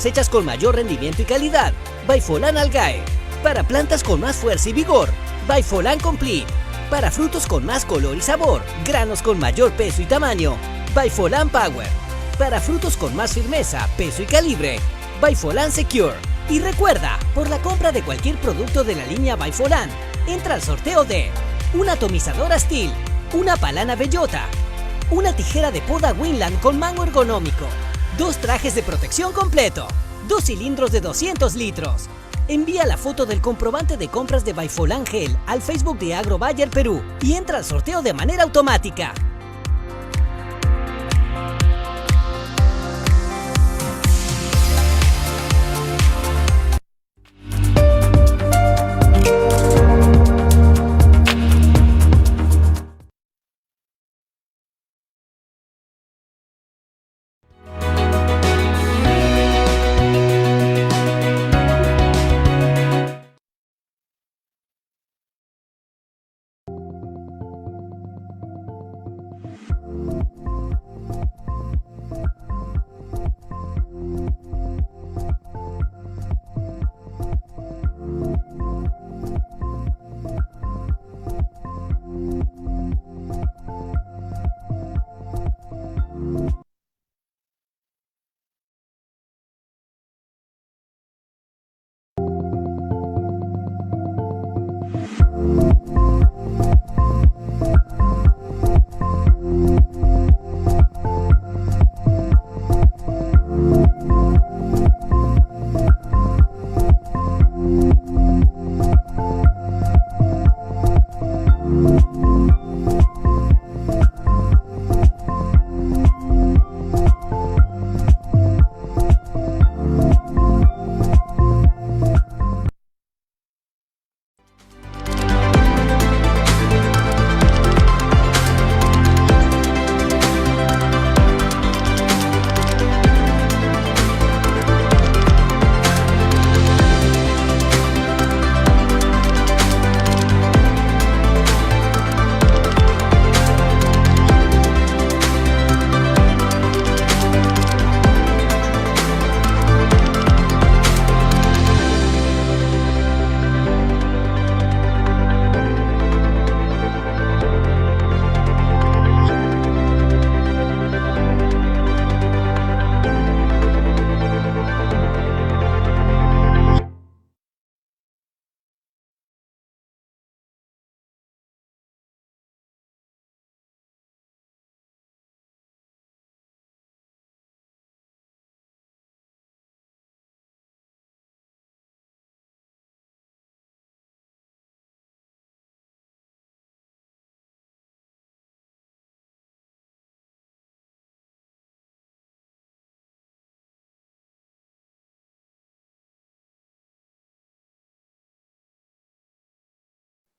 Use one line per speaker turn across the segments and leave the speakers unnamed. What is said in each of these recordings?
cosechas con mayor rendimiento y calidad, Baifolan Algae. Para plantas con más fuerza y vigor, Baifolan Complete. Para frutos con más color y sabor, granos con mayor peso y tamaño, Baifolan Power. Para frutos con más firmeza, peso y calibre, Baifolan Secure. Y recuerda, por la compra de cualquier producto de la línea Baifolan, entra al sorteo de una atomizadora Stihl, una palana bellota, una tijera de poda Winland con mango ergonómico, 2 trajes de protección completo, 2 cilindros de 200 litros. Envía la foto del comprobante de compras de Baifolan Gel al Facebook de AgroBayer Perú y entra al sorteo de manera automática.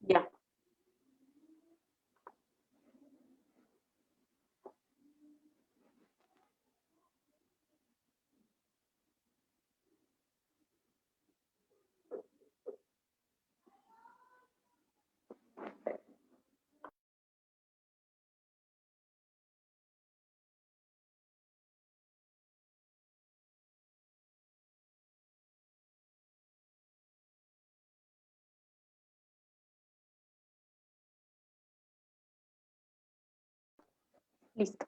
Ya. Listo.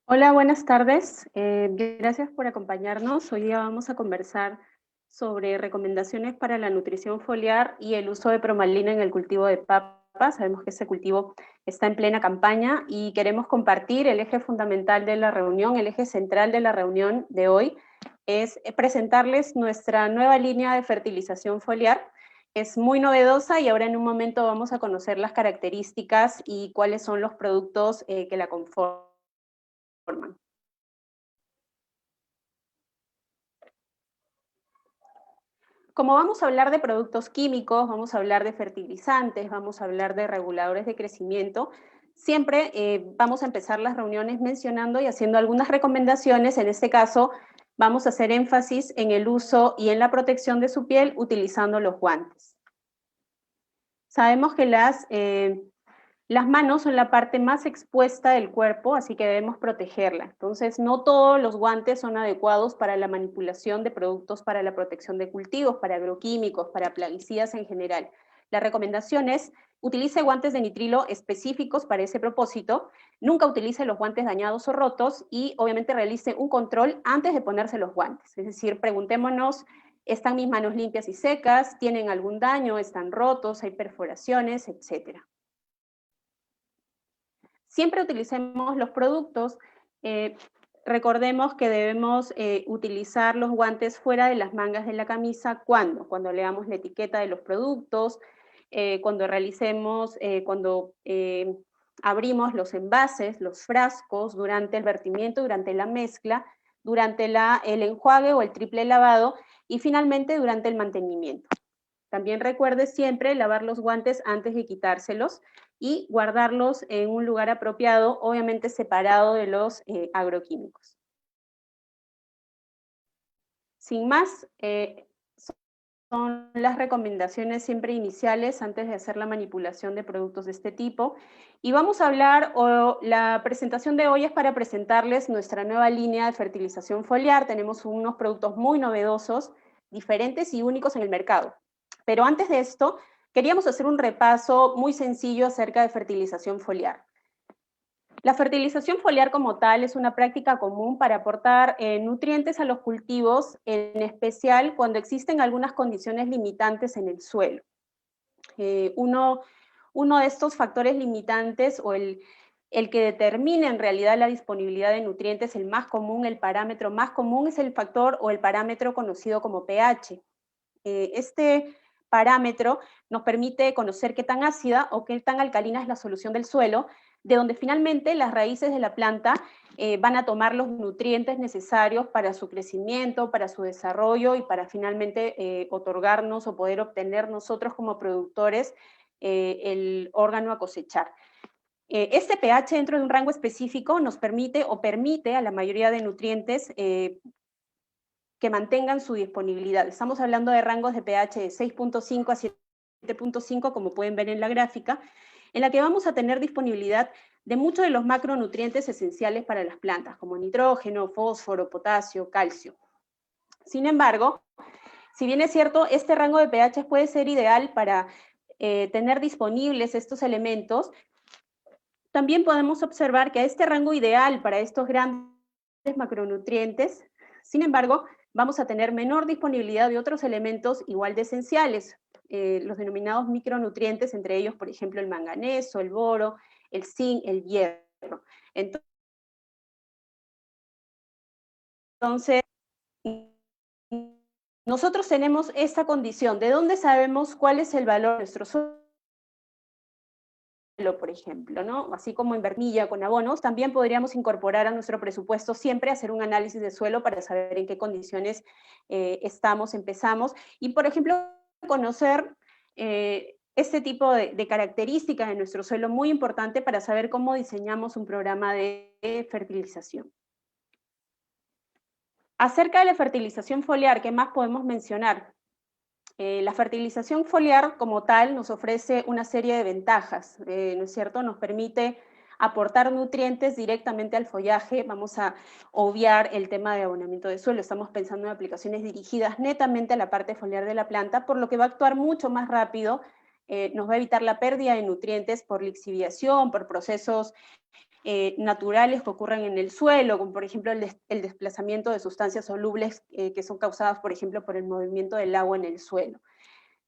Hola, buenas tardes. Gracias por acompañarnos. Hoy día vamos a conversar sobre recomendaciones para la nutrición foliar y el uso de promalina en el cultivo de papa. Sabemos que ese cultivo está en plena campaña y queremos compartir el eje fundamental de la reunión, el eje central de la reunión de hoy, es presentarles nuestra nueva línea de fertilización foliar. Es muy novedosa y ahora en un momento vamos a conocer las características y cuáles son los productos que la conforman. Como vamos a hablar de productos químicos, vamos a hablar de fertilizantes, vamos a hablar de reguladores de crecimiento, siempre vamos a empezar las reuniones mencionando y haciendo algunas recomendaciones. En este caso, vamos a hacer énfasis en el uso y en la protección de su piel utilizando los guantes. Sabemos que Las manos son la parte más expuesta del cuerpo, así que debemos protegerla. Entonces, no todos los guantes son adecuados para la manipulación de productos para la protección de cultivos, para agroquímicos, para plaguicidas en general. La recomendación es: utilice guantes de nitrilo específicos para ese propósito, nunca utilice los guantes dañados o rotos y obviamente realice un control antes de ponerse los guantes. Es decir, preguntémonos: ¿están mis manos limpias y secas? ¿Tienen algún daño? ¿Están rotos? ¿Hay perforaciones? Etcétera. Siempre utilicemos los productos. Recordemos que debemos utilizar los guantes fuera de las mangas de la camisa. ¿Cuándo? Cuando leamos la etiqueta de los productos, cuando realicemos, cuando abrimos los envases, los frascos, durante el vertimiento, durante la mezcla, durante el enjuague o el triple lavado y finalmente durante el mantenimiento. También recuerde siempre lavar los guantes antes de quitárselos y guardarlos en un lugar apropiado, obviamente separado de los agroquímicos. Sin más, son las recomendaciones siempre iniciales antes de hacer la manipulación de productos de este tipo. Y vamos a hablar, la presentación de hoy es para presentarles nuestra nueva línea de fertilización foliar. Tenemos unos productos muy novedosos, diferentes y únicos en el mercado. Pero antes de esto, queríamos hacer un repaso muy sencillo acerca de fertilización foliar. La fertilización foliar como tal es una práctica común para aportar nutrientes a los cultivos, en especial cuando existen algunas condiciones limitantes en el suelo. Uno de estos factores limitantes o el que determina en realidad la disponibilidad de nutrientes, el más común, el parámetro más común es el factor o el parámetro conocido como pH. Este parámetro nos permite conocer qué tan ácida o qué tan alcalina es la solución del suelo, de donde finalmente las raíces de la planta van a tomar los nutrientes necesarios para su crecimiento, para su desarrollo y para finalmente otorgarnos o poder obtener nosotros como productores el órgano a cosechar. Este pH dentro de un rango específico nos permite o permite a la mayoría de nutrientes que mantengan su disponibilidad. Estamos hablando de rangos de pH de 6.5 a 7.5, como pueden ver en la gráfica, en la que vamos a tener disponibilidad de muchos de los macronutrientes esenciales para las plantas, como nitrógeno, fósforo, potasio, calcio. Sin embargo, si bien es cierto, este rango de pH puede ser ideal para tener disponibles estos elementos, también podemos observar que a este rango ideal para estos grandes macronutrientes, sin embargo, vamos a tener menor disponibilidad de otros elementos igual de esenciales, los denominados micronutrientes, entre ellos, por ejemplo, el manganeso, el boro, el zinc, el hierro. Entonces, nosotros tenemos esta condición. ¿De dónde sabemos cuál es el valor de nuestro suelo, por ejemplo, ¿no? Así como en vermilla con abonos, también podríamos incorporar a nuestro presupuesto siempre hacer un análisis de suelo para saber en qué condiciones empezamos, y por ejemplo, conocer este tipo de características de nuestro suelo, muy importante para saber cómo diseñamos un programa de fertilización. Acerca de la fertilización foliar, ¿qué más podemos mencionar? La fertilización foliar como tal nos ofrece una serie de ventajas, ¿no es cierto? Nos permite aportar nutrientes directamente al follaje. Vamos a obviar el tema de abonamiento de suelo. Estamos pensando en aplicaciones dirigidas netamente a la parte foliar de la planta, por lo que va a actuar mucho más rápido, nos va a evitar la pérdida de nutrientes por lixiviación, por procesos naturales que ocurren en el suelo, como por ejemplo el desplazamiento de sustancias solubles que son causadas, por ejemplo, por el movimiento del agua en el suelo.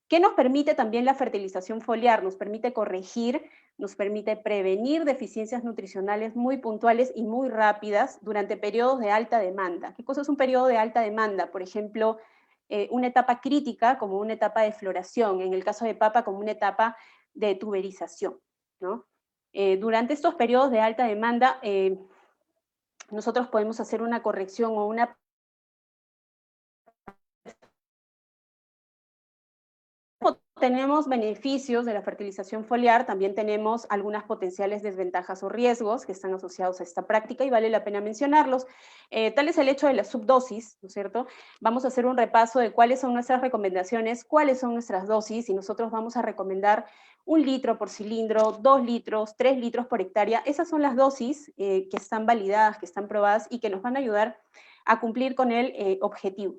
¿Qué nos permite también la fertilización foliar? Nos permite corregir, nos permite prevenir deficiencias nutricionales muy puntuales y muy rápidas durante periodos de alta demanda. ¿Qué cosa es un periodo de alta demanda? Por ejemplo, una etapa crítica como una etapa de floración, en el caso de papa como una etapa de tuberización, ¿no? Durante estos periodos de alta demanda, nosotros podemos hacer una corrección o una tenemos beneficios de la fertilización foliar, también tenemos algunas potenciales desventajas o riesgos que están asociados a esta práctica y vale la pena mencionarlos. Tal es el hecho de la subdosis, ¿no es cierto? Vamos a hacer un repaso de cuáles son nuestras recomendaciones, cuáles son nuestras dosis, y nosotros vamos a recomendar 1 litro por cilindro, 2 litros, 3 litros por hectárea. Esas son las dosis que están validadas, que están probadas y que nos van a ayudar a cumplir con el objetivo.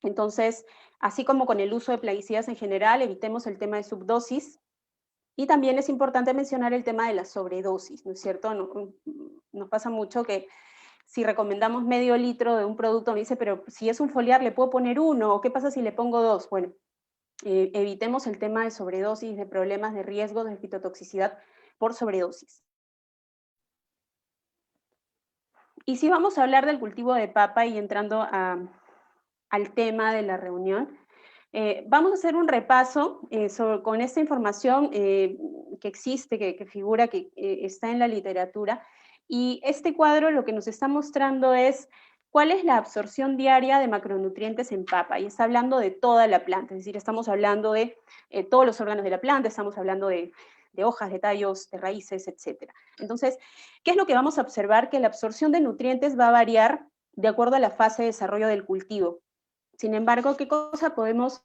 Entonces, así como con el uso de plaguicidas en general, evitemos el tema de subdosis. Y también es importante mencionar el tema de la sobredosis, ¿no es cierto? Nos pasa mucho que si recomendamos medio litro de un producto, me dice, pero si es un foliar, ¿le puedo poner 1? ¿O qué pasa si le pongo 2? Bueno, evitemos el tema de sobredosis, de problemas de riesgo de fitotoxicidad por sobredosis. Y si vamos a hablar del cultivo de papa y entrando al tema de la reunión, vamos a hacer un repaso con esta información que existe, que figura, que está en la literatura. Y este cuadro lo que nos está mostrando es cuál es la absorción diaria de macronutrientes en papa. Y está hablando de toda la planta, es decir, estamos hablando de todos los órganos de la planta, estamos hablando de hojas, de tallos, de raíces, etc. Entonces, ¿qué es lo que vamos a observar? Que la absorción de nutrientes va a variar de acuerdo a la fase de desarrollo del cultivo. Sin embargo, ¿qué cosa podemos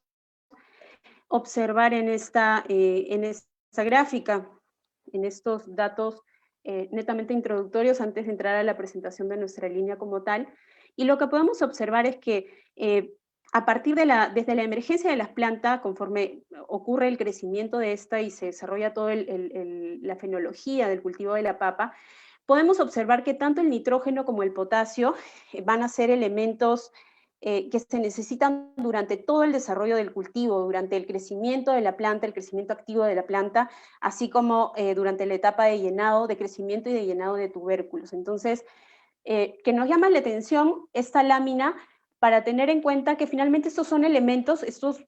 observar en esta gráfica, en estos datos netamente introductorios antes de entrar a la presentación de nuestra línea como tal? Y lo que podemos observar es que a partir desde la emergencia de las plantas, conforme ocurre el crecimiento de esta y se desarrolla toda la fenología del cultivo de la papa, podemos observar que tanto el nitrógeno como el potasio van a ser elementos que se necesitan durante todo el desarrollo del cultivo, durante el crecimiento de la planta, el crecimiento activo de la planta, así como durante la etapa de llenado, de crecimiento y de llenado de tubérculos. Entonces, que nos llama la atención esta lámina para tener en cuenta que finalmente estos son elementos, estos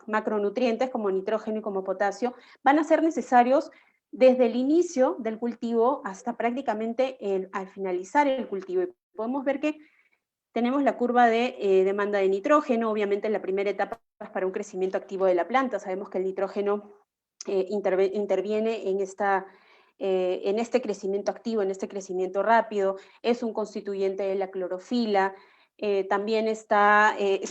macronutrientes como nitrógeno y como potasio, van a ser necesarios desde el inicio del cultivo hasta prácticamente al finalizar el cultivo. Y podemos ver que tenemos la curva de demanda de nitrógeno, obviamente en la primera etapa es para un crecimiento activo de la planta, sabemos que el nitrógeno interviene en este crecimiento activo, en este crecimiento rápido, es un constituyente de la clorofila, también es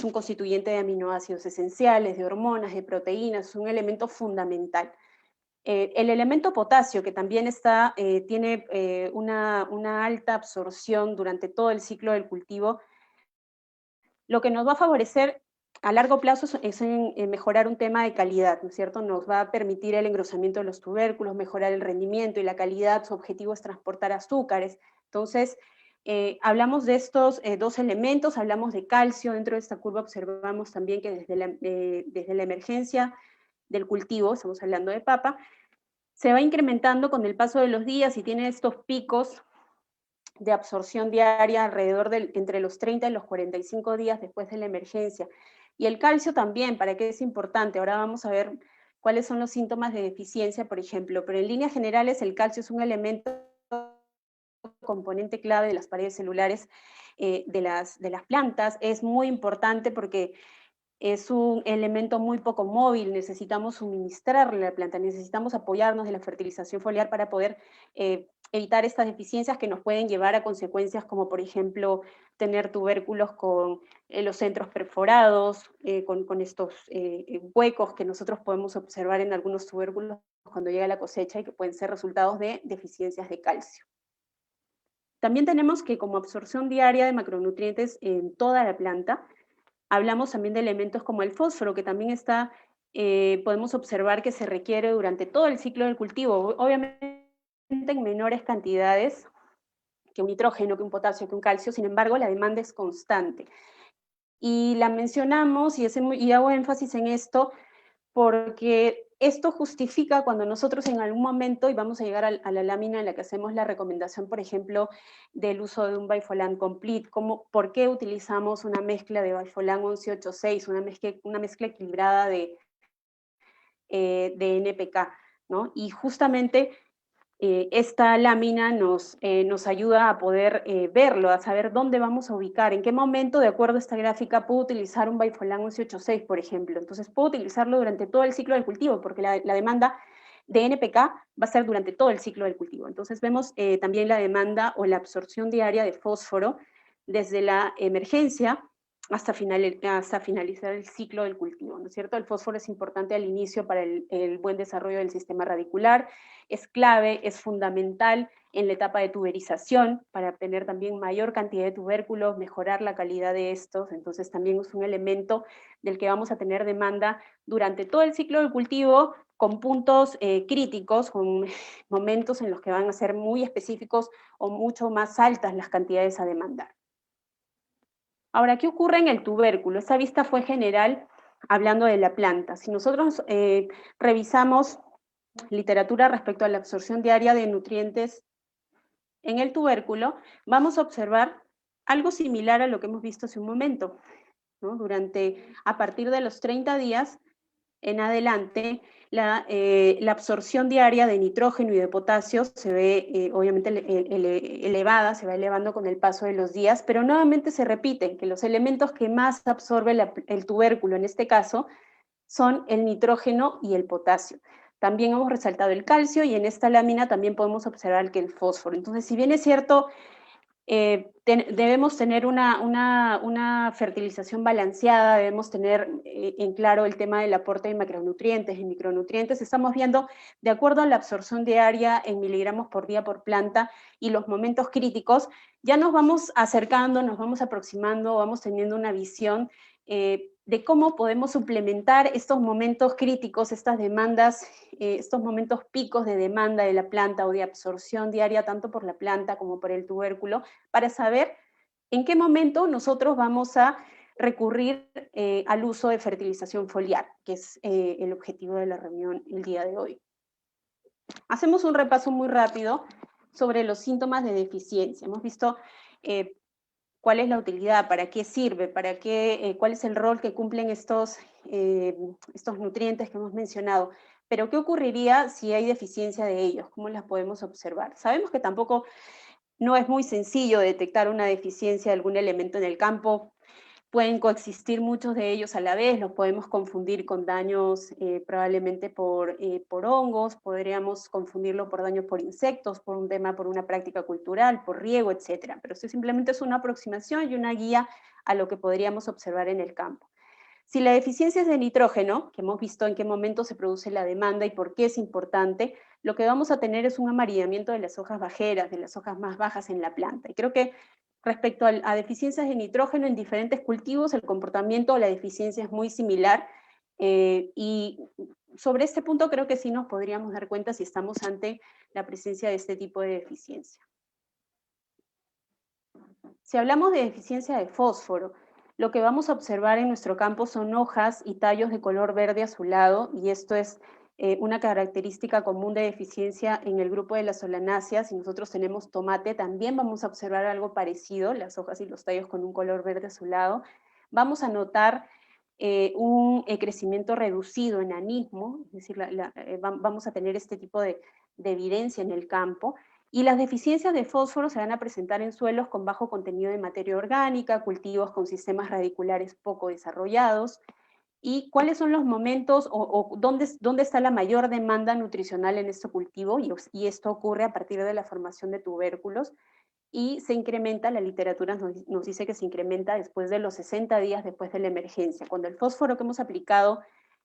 un constituyente de aminoácidos esenciales, de hormonas, de proteínas, es un elemento fundamental. El elemento potasio, que también tiene una alta absorción durante todo el ciclo del cultivo, lo que nos va a favorecer a largo plazo es en mejorar un tema de calidad, ¿no es cierto? Nos va a permitir el engrosamiento de los tubérculos, mejorar el rendimiento y la calidad. Su objetivo es transportar azúcares. Entonces, hablamos de estos dos elementos, hablamos de calcio. Dentro de esta curva observamos también que desde la emergencia del cultivo, estamos hablando de papa, se va incrementando con el paso de los días y tiene estos picos de absorción diaria alrededor entre los 30 y los 45 días después de la emergencia. Y el calcio también, ¿para qué es importante? Ahora vamos a ver cuáles son los síntomas de deficiencia, por ejemplo, pero en líneas generales el calcio es un elemento componente clave de las paredes celulares de las plantas. Es muy importante porque es un elemento muy poco móvil, necesitamos suministrarle a la planta, necesitamos apoyarnos de la fertilización foliar para poder evitar estas deficiencias que nos pueden llevar a consecuencias como, por ejemplo, tener tubérculos con los centros perforados, con estos huecos que nosotros podemos observar en algunos tubérculos cuando llega la cosecha y que pueden ser resultados de deficiencias de calcio. También tenemos que como absorción diaria de macronutrientes en toda la planta, hablamos también de elementos como el fósforo, que también podemos observar que se requiere durante todo el ciclo del cultivo, obviamente en menores cantidades que un nitrógeno, que un potasio, que un calcio, sin embargo la demanda es constante. Y la mencionamos y hago énfasis en esto porque esto justifica cuando nosotros en algún momento, y vamos a llegar a la lámina en la que hacemos la recomendación, por ejemplo, del uso de un Bifolan Complete, por qué utilizamos una mezcla de Bifolan 1186, una mezcla equilibrada de NPK, ¿no? Y justamente esta lámina nos ayuda a poder verlo, a saber dónde vamos a ubicar, en qué momento, de acuerdo a esta gráfica, puedo utilizar un Baifolan 1186, por ejemplo. Entonces puedo utilizarlo durante todo el ciclo del cultivo, porque la demanda de NPK va a ser durante todo el ciclo del cultivo. Entonces vemos también la demanda o la absorción diaria de fósforo desde la emergencia hasta finalizar el ciclo del cultivo, ¿no es cierto? El fósforo es importante al inicio para el buen desarrollo del sistema radicular, es clave, es fundamental en la etapa de tuberización para obtener también mayor cantidad de tubérculos, mejorar la calidad de estos, entonces también es un elemento del que vamos a tener demanda durante todo el ciclo del cultivo, con puntos críticos, con momentos en los que van a ser muy específicos o mucho más altas las cantidades a demandar. Ahora, ¿qué ocurre en el tubérculo? Esta vista fue general hablando de la planta. Si nosotros revisamos literatura respecto a la absorción diaria de nutrientes en el tubérculo, vamos a observar algo similar a lo que hemos visto hace un momento, ¿no? A partir de los 30 días en adelante, la absorción diaria de nitrógeno y de potasio se ve obviamente elevada, se va elevando con el paso de los días, pero nuevamente se repite que los elementos que más absorbe el tubérculo en este caso son el nitrógeno y el potasio. También hemos resaltado el calcio y en esta lámina también podemos observar que el fósforo. Entonces, si bien es cierto, debemos tener una fertilización balanceada, debemos tener en claro el tema del aporte de macronutrientes y micronutrientes. Estamos viendo, de acuerdo a la absorción diaria en miligramos por día por planta y los momentos críticos, ya nos vamos acercando, nos vamos aproximando, vamos teniendo una visión de cómo podemos suplementar estos momentos críticos, estas demandas, estos momentos picos de demanda de la planta o de absorción diaria, tanto por la planta como por el tubérculo, para saber en qué momento nosotros vamos a recurrir al uso de fertilización foliar, que es el objetivo de la reunión el día de hoy. Hacemos un repaso muy rápido sobre los síntomas de deficiencia. Hemos visto cuál es la utilidad, para qué sirve, cuál es el rol que cumplen estos nutrientes que hemos mencionado. Pero ¿qué ocurriría si hay deficiencia de ellos? ¿Cómo las podemos observar? Sabemos que tampoco no es muy sencillo detectar una deficiencia de algún elemento en el campo. Pueden coexistir muchos de ellos a la vez, los podemos confundir con daños probablemente por hongos, podríamos confundirlo por daños por insectos, por una práctica cultural, por riego, etc. Pero esto simplemente es una aproximación y una guía a lo que podríamos observar en el campo. Si la deficiencia es de nitrógeno, que hemos visto en qué momento se produce la demanda y por qué es importante, lo que vamos a tener es un amarillamiento de las hojas bajeras, de las hojas más bajas en la planta. Y creo que respecto a deficiencias de nitrógeno en diferentes cultivos, el comportamiento o la deficiencia es muy similar, y sobre este punto creo que sí nos podríamos dar cuenta si estamos ante la presencia de este tipo de deficiencia. Si hablamos de deficiencia de fósforo, lo que vamos a observar en nuestro campo son hojas y tallos de color verde azulado, y esto es una característica común de deficiencia en el grupo de las solanáceas. Si nosotros tenemos tomate, también vamos a observar algo parecido, las hojas y los tallos con un color verde azulado. Vamos a notar un crecimiento reducido, enanismo, es decir, vamos a tener este tipo de evidencia en el campo. Y las deficiencias de fósforo se van a presentar en suelos con bajo contenido de materia orgánica, cultivos con sistemas radiculares poco desarrollados. ¿Y cuáles son los momentos o dónde está la mayor demanda nutricional en este cultivo? Y esto ocurre a partir de la formación de tubérculos, y se incrementa, la literatura nos dice que se incrementa después de los 60 días después de la emergencia, cuando el fósforo que hemos aplicado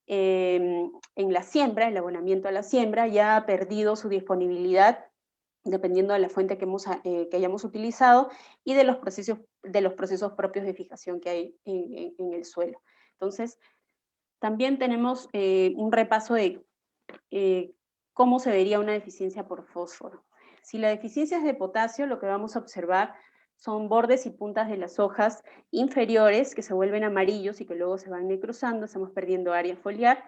en la siembra, el abonamiento a la siembra, ya ha perdido su disponibilidad dependiendo de la fuente que hayamos utilizado y de los procesos propios de fijación que hay en el suelo. Entonces, también tenemos un repaso de cómo se vería una deficiencia por fósforo. Si la deficiencia es de potasio, lo que vamos a observar son bordes y puntas de las hojas inferiores que se vuelven amarillos y que luego se van necrosando, estamos perdiendo área foliar.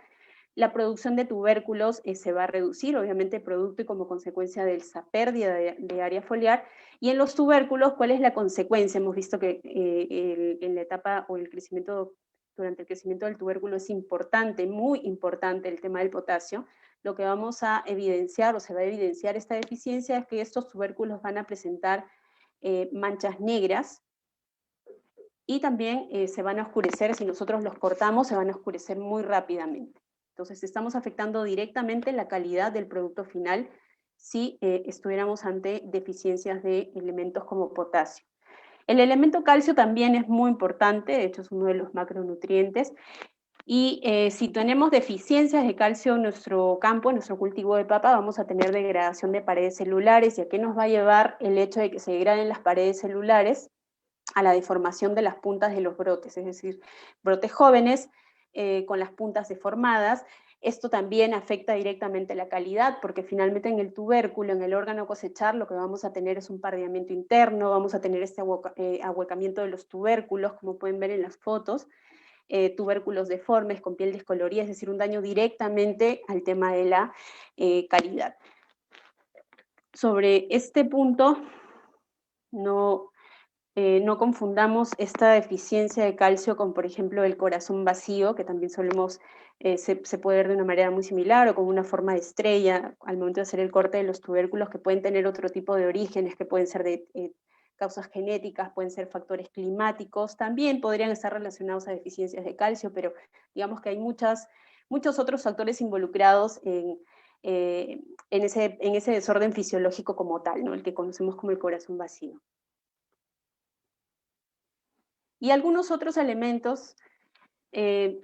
La producción de tubérculos se va a reducir, obviamente producto y como consecuencia de esa pérdida de área foliar. Y en los tubérculos, ¿cuál es la consecuencia? Hemos visto que en la etapa o durante el crecimiento del tubérculo es importante, muy importante el tema del potasio. lo que vamos a evidenciar o se va a evidenciar esta deficiencia es que estos tubérculos van a presentar manchas negras y también se van a oscurecer, si nosotros los cortamos, se van a oscurecer muy rápidamente. Entonces estamos afectando directamente la calidad del producto final si estuviéramos ante deficiencias de elementos como potasio. El elemento calcio también es muy importante, de hecho es uno de los macronutrientes, y si tenemos deficiencias de calcio en nuestro campo, en nuestro cultivo de papa, vamos a tener degradación de paredes celulares. ¿Y a qué nos va a llevar el hecho de que se degraden las paredes celulares? A la deformación de las puntas de los brotes, es decir, brotes jóvenes con las puntas deformadas. Esto también afecta directamente la calidad, porque finalmente en el tubérculo, en el órgano a cosechar, lo que vamos a tener es un pardeamiento interno, vamos a tener este ahuecamiento de los tubérculos, como pueden ver en las fotos, tubérculos deformes con piel descolorida, es decir, un daño directamente al tema de la calidad. Sobre este punto, no confundamos esta deficiencia de calcio con, por ejemplo, el corazón vacío, que también solemos, se puede ver de una manera muy similar, o con una forma de estrella al momento de hacer el corte de los tubérculos, que pueden tener otro tipo de orígenes, que pueden ser de causas genéticas, pueden ser factores climáticos, también podrían estar relacionados a deficiencias de calcio, pero digamos que hay muchos otros factores involucrados en ese desorden fisiológico como tal, ¿no? El que conocemos como el corazón vacío. Y algunos otros elementos,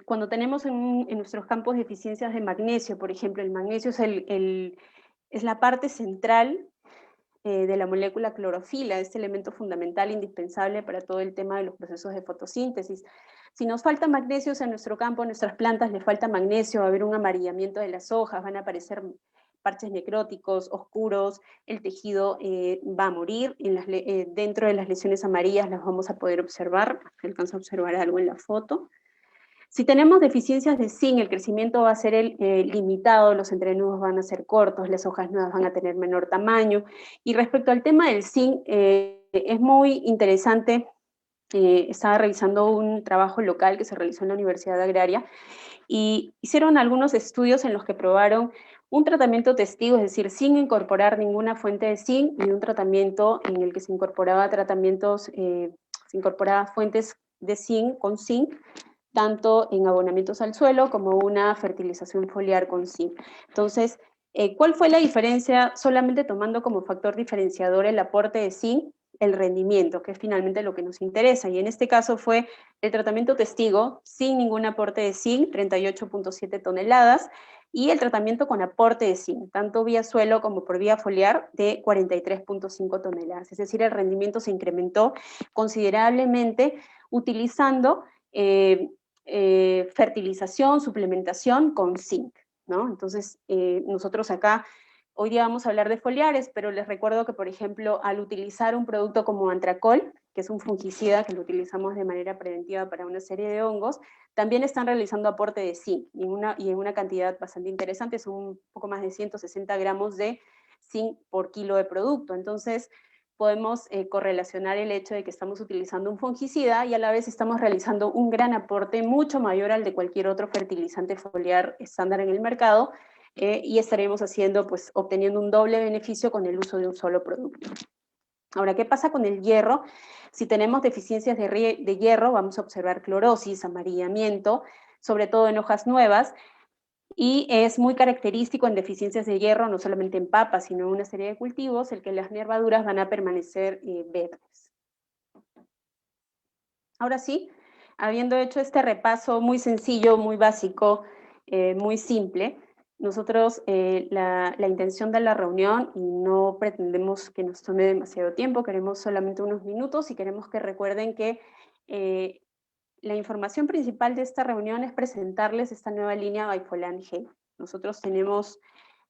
cuando tenemos en nuestros campos deficiencias de magnesio, por ejemplo, el magnesio es la parte central de la molécula clorofila, este elemento fundamental, indispensable para todo el tema de los procesos de fotosíntesis. Si nos falta magnesio en nuestro campo, a nuestras plantas les falta magnesio, va a haber un amarillamiento de las hojas, van a aparecer parches necróticos, oscuros, el tejido va a morir, dentro de las lesiones amarillas las vamos a poder observar, se alcanza a observar algo en la foto. Si tenemos deficiencias de zinc, el crecimiento va a ser limitado, los entrenudos van a ser cortos, las hojas nuevas van a tener menor tamaño. Y respecto al tema del zinc, es muy interesante, estaba revisando un trabajo local que se realizó en la Universidad Agraria, y hicieron algunos estudios en los que probaron un tratamiento testigo, es decir, sin incorporar ninguna fuente de zinc, y un tratamiento en el que se incorporaba se incorporaba fuentes de zinc con zinc, tanto en abonamientos al suelo como una fertilización foliar con zinc. Entonces, ¿cuál fue la diferencia? Solamente tomando como factor diferenciador el aporte de zinc, el rendimiento, que es finalmente lo que nos interesa, y en este caso fue el tratamiento testigo sin ningún aporte de zinc, 38.7 toneladas, y el tratamiento con aporte de zinc, tanto vía suelo como por vía foliar, de 43.5 toneladas. Es decir, el rendimiento se incrementó considerablemente utilizando fertilización, suplementación con zinc, ¿no? Entonces, nosotros acá hoy día vamos a hablar de foliares, pero les recuerdo que, por ejemplo, al utilizar un producto como Antracol, que es un fungicida que lo utilizamos de manera preventiva para una serie de hongos, también están realizando aporte de zinc, y en una cantidad bastante interesante, son un poco más de 160 gramos de zinc por kilo de producto. Entonces, podemos correlacionar el hecho de que estamos utilizando un fungicida y a la vez estamos realizando un gran aporte mucho mayor al de cualquier otro fertilizante foliar estándar en el mercado, y estaremos pues, obteniendo un doble beneficio con el uso de un solo producto. Ahora, ¿qué pasa con el hierro? Si tenemos deficiencias de hierro, vamos a observar clorosis, amarillamiento, sobre todo en hojas nuevas, y es muy característico en deficiencias de hierro, no solamente en papas, sino en una serie de cultivos, el que las nervaduras van a permanecer verdes. Ahora sí, habiendo hecho este repaso muy sencillo, muy básico, muy simple, nosotros la intención de la reunión, y no pretendemos que nos tome demasiado tiempo, queremos solamente unos minutos, y queremos que recuerden que la información principal de esta reunión es presentarles esta nueva línea Baifolan Gel. Nosotros tenemos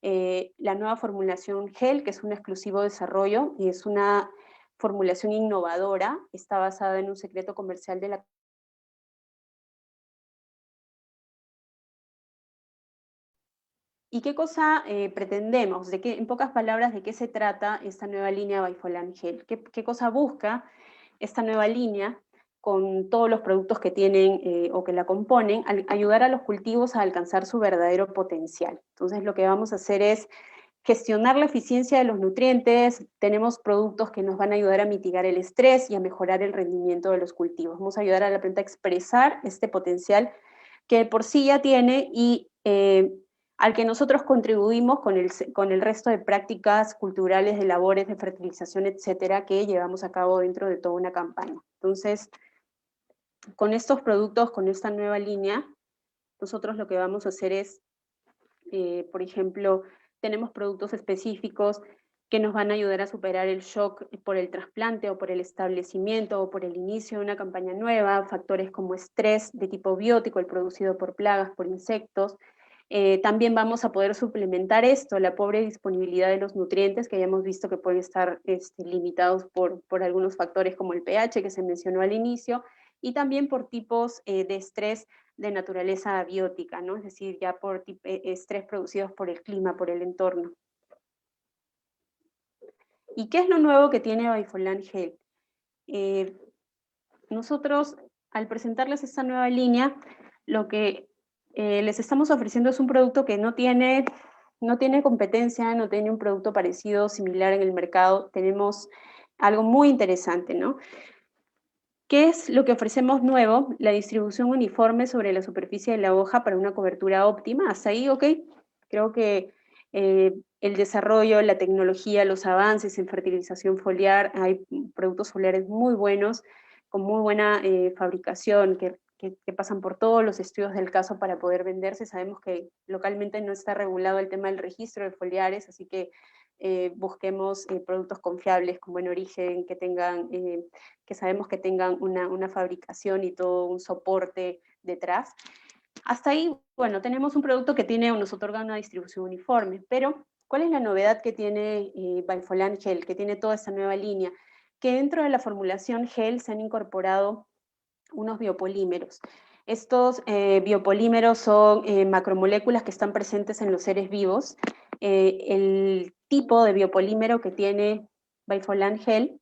la nueva formulación Gel, que es un exclusivo desarrollo, y es una formulación innovadora, está basada en un secreto comercial de la... ¿Y qué cosa pretendemos? En pocas palabras, ¿de qué se trata esta nueva línea Baifolan Gel? ¿Qué cosa busca esta nueva línea? con todos los productos que tienen o que la componen, ayudar a los cultivos a alcanzar su verdadero potencial. Entonces lo que vamos a hacer es gestionar la eficiencia de los nutrientes, tenemos productos que nos van a ayudar a mitigar el estrés y a mejorar el rendimiento de los cultivos. Vamos a ayudar a la planta a expresar este potencial que por sí ya tiene y al que nosotros contribuimos con el resto de prácticas culturales, de labores, de fertilización, etcétera, que llevamos a cabo dentro de toda una campaña. Entonces, con estos productos, con esta nueva línea, nosotros lo que vamos a hacer es, por ejemplo, tenemos productos específicos que nos van a ayudar a superar el shock por el trasplante o por el establecimiento o por el inicio de una campaña nueva, factores como estrés de tipo biótico, el producido por plagas, por insectos. También vamos a poder suplementar esto, la pobre disponibilidad de los nutrientes, que ya hemos visto que pueden estar limitados por algunos factores como el pH que se mencionó al inicio, y también por tipos de estrés de naturaleza abiótica, ¿no? Es decir, ya por estrés producidos por el clima, por el entorno. ¿Y qué es lo nuevo que tiene Baifolan Gel? Nosotros, al presentarles esta nueva línea, lo que les estamos ofreciendo es un producto que no tiene competencia, no tiene un producto parecido, similar en el mercado. Tenemos algo muy interesante, ¿no? ¿Qué es lo que ofrecemos nuevo? La distribución uniforme sobre la superficie de la hoja para una cobertura óptima. Hasta ahí, ok. Creo que el desarrollo, la tecnología, los avances en fertilización foliar, hay productos foliares muy buenos, con muy buena fabricación, que pasan por todos los estudios del caso para poder venderse. Sabemos que localmente no está regulado el tema del registro de foliares, así que busquemos productos confiables, con buen origen, que sabemos que tengan una fabricación y todo un soporte detrás. Hasta ahí, bueno, tenemos un producto que nos otorga una distribución uniforme, pero ¿cuál es la novedad que tiene Baifolan Gel, que tiene toda esta nueva línea? Que dentro de la formulación gel se han incorporado unos biopolímeros. Estos biopolímeros son macromoléculas que están presentes en los seres vivos. El tipo de biopolímero que tiene Baifolan Gel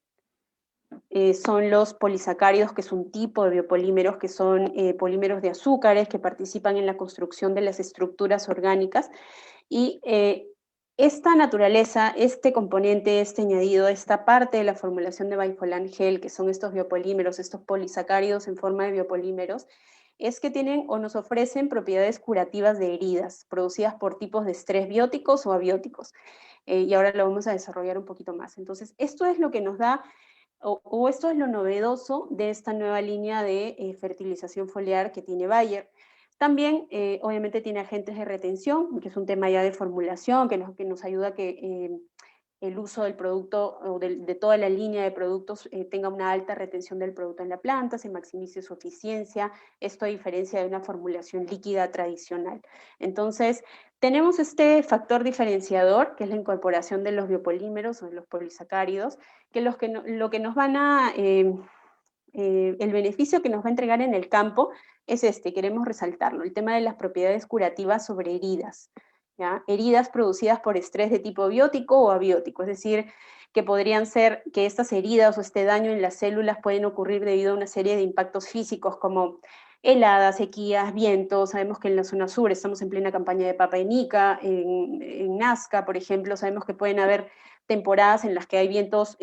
son los polisacáridos, que es un tipo de biopolímeros, que son polímeros de azúcares que participan en la construcción de las estructuras orgánicas. Y esta naturaleza, este componente, este añadido, esta parte de la formulación de Baifolan Gel, que son estos biopolímeros, estos polisacáridos en forma de biopolímeros, es que tienen o nos ofrecen propiedades curativas de heridas producidas por tipos de estrés bióticos o abióticos. Y ahora lo vamos a desarrollar un poquito más. Entonces, esto es lo que nos da, o esto es lo novedoso de esta nueva línea de fertilización foliar que tiene Bayer. También, obviamente, tiene agentes de retención, que es un tema ya de formulación, que nos ayuda a que el uso del producto o de toda la línea de productos tenga una alta retención del producto en la planta, se maximice su eficiencia, esto a diferencia de una formulación líquida tradicional. Entonces, tenemos este factor diferenciador, que es la incorporación de los biopolímeros o de los polisacáridos, que lo que nos van a... el beneficio que nos va a entregar en el campo es queremos resaltarlo, el tema de las propiedades curativas sobre heridas, ¿ya? Heridas producidas por estrés de tipo biótico o abiótico, es decir, que podrían ser que estas heridas o este daño en las células pueden ocurrir debido a una serie de impactos físicos como heladas, sequías, vientos. Sabemos que en la zona sur estamos en plena campaña de papa en Ica, en Nazca, por ejemplo, sabemos que pueden haber temporadas en las que hay vientos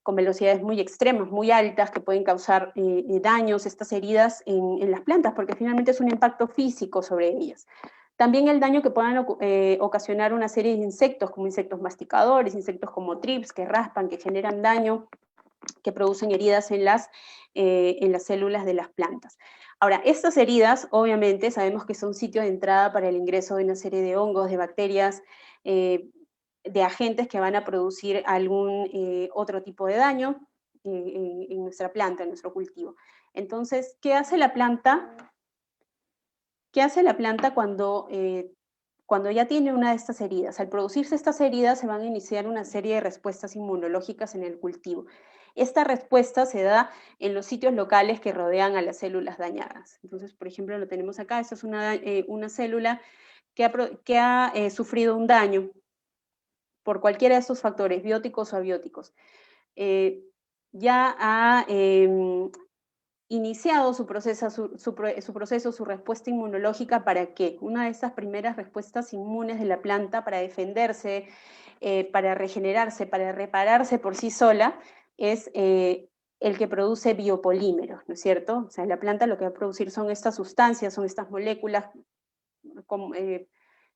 con velocidades muy extremas, muy altas, que pueden causar daños, estas heridas en las plantas, porque finalmente es un impacto físico sobre ellas. También el daño que puedan ocasionar una serie de insectos, como insectos masticadores, insectos como trips, que raspan, que generan daño, que producen heridas en las células de las plantas. Ahora, estas heridas, obviamente, sabemos que son sitio de entrada para el ingreso de una serie de hongos, de bacterias, de agentes que van a producir algún otro tipo de daño en nuestra planta, en nuestro cultivo. Entonces, ¿qué hace la planta? ¿Qué hace la planta cuando ya tiene una de estas heridas? Al producirse estas heridas se van a iniciar una serie de respuestas inmunológicas en el cultivo. Esta respuesta se da en los sitios locales que rodean a las células dañadas. Entonces, por ejemplo, lo tenemos acá. Esta es una célula que ha sufrido un daño por cualquiera de estos factores, bióticos o abióticos. Ya ha iniciado su proceso, su respuesta inmunológica. ¿Para qué? Una de esas primeras respuestas inmunes de la planta para defenderse, para regenerarse, para repararse por sí sola, es el que produce biopolímeros, ¿no es cierto? O sea, la planta lo que va a producir son estas sustancias, son estas moléculas